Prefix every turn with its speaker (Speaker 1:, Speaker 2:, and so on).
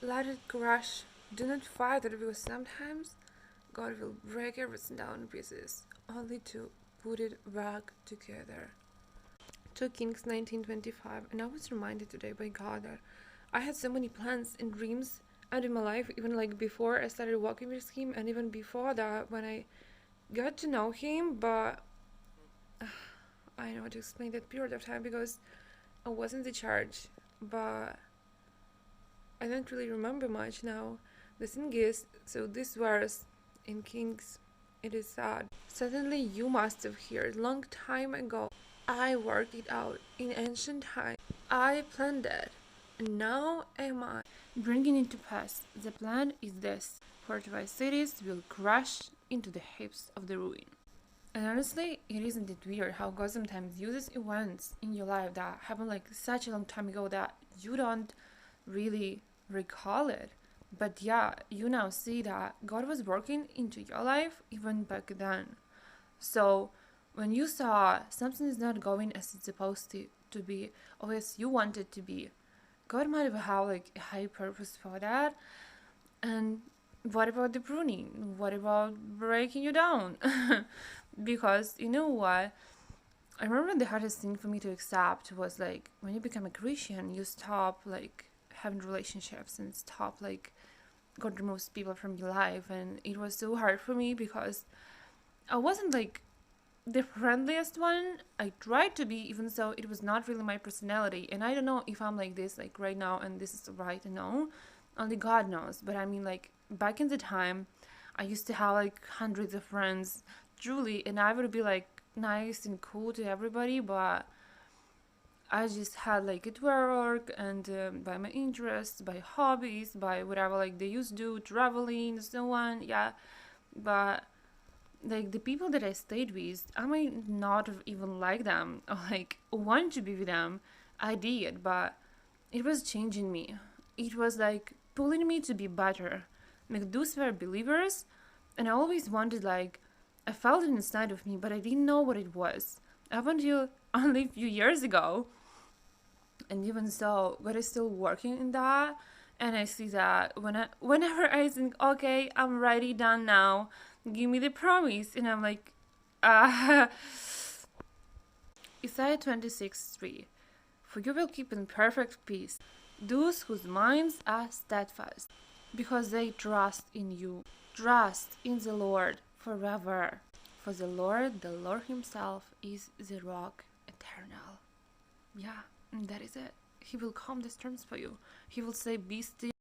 Speaker 1: Let it crush. Do not fight it because sometimes God will break everything down in pieces, only to put it back together. 2 Kings 19:25, and I was reminded today by God that I had so many plans and dreams and in my life, even like before I started walking with Him, and even before that, when I got to know Him, but I don't know how to explain that period of time because I wasn't in charge, but I don't really remember much now. The thing is, so this verse in Kings, it is sad. Suddenly you must have heard long time ago. I worked it out in ancient time. I planned it. And now am I bringing it to pass. The plan is this: fortified cities will crash into the hips of the ruin. And honestly, isn't it weird how God sometimes uses events in your life that happened like such a long time ago that you don't really recall it? But yeah, you now see that God was working into your life even back then. So when you saw something is not going as it's supposed to be, or as you want it to be, God might have had like a high purpose for that. And what about the pruning? What about breaking you down? Because you know what? I remember the hardest thing for me to accept was like when you become a Christian, you stop like having relationships and stop like God removes people from your life, and it was so hard for me because I wasn't like the friendliest one. I tried to be, even though it was not really my personality, and I don't know if I'm like this like right now and this is right. No, only God knows. But I mean, like back in the time I used to have like hundreds of friends truly, and I would be like nice and cool to everybody, but I just had like at work and by my interests, by hobbies, by whatever like they used to do, traveling, so on. Yeah, but like the people that I stayed with, I might not have even liked them or like want to be with them. I did, but it was changing me. It was like pulling me to be better. Like those were believers, and I always wanted like I felt it inside of me, but I didn't know what it was up until only a few years ago. And even so, but I'm still working in that. And I see that whenever I think, okay, I'm ready, done now, give me the promise, and I'm like, uh, Isaiah 26:3. For you will keep in perfect peace those whose minds are steadfast, because they trust in you. Trust in the Lord forever. For the Lord Himself, is the rock eternal. Yeah, and that is it. He will calm the storms for you. He will say, be still.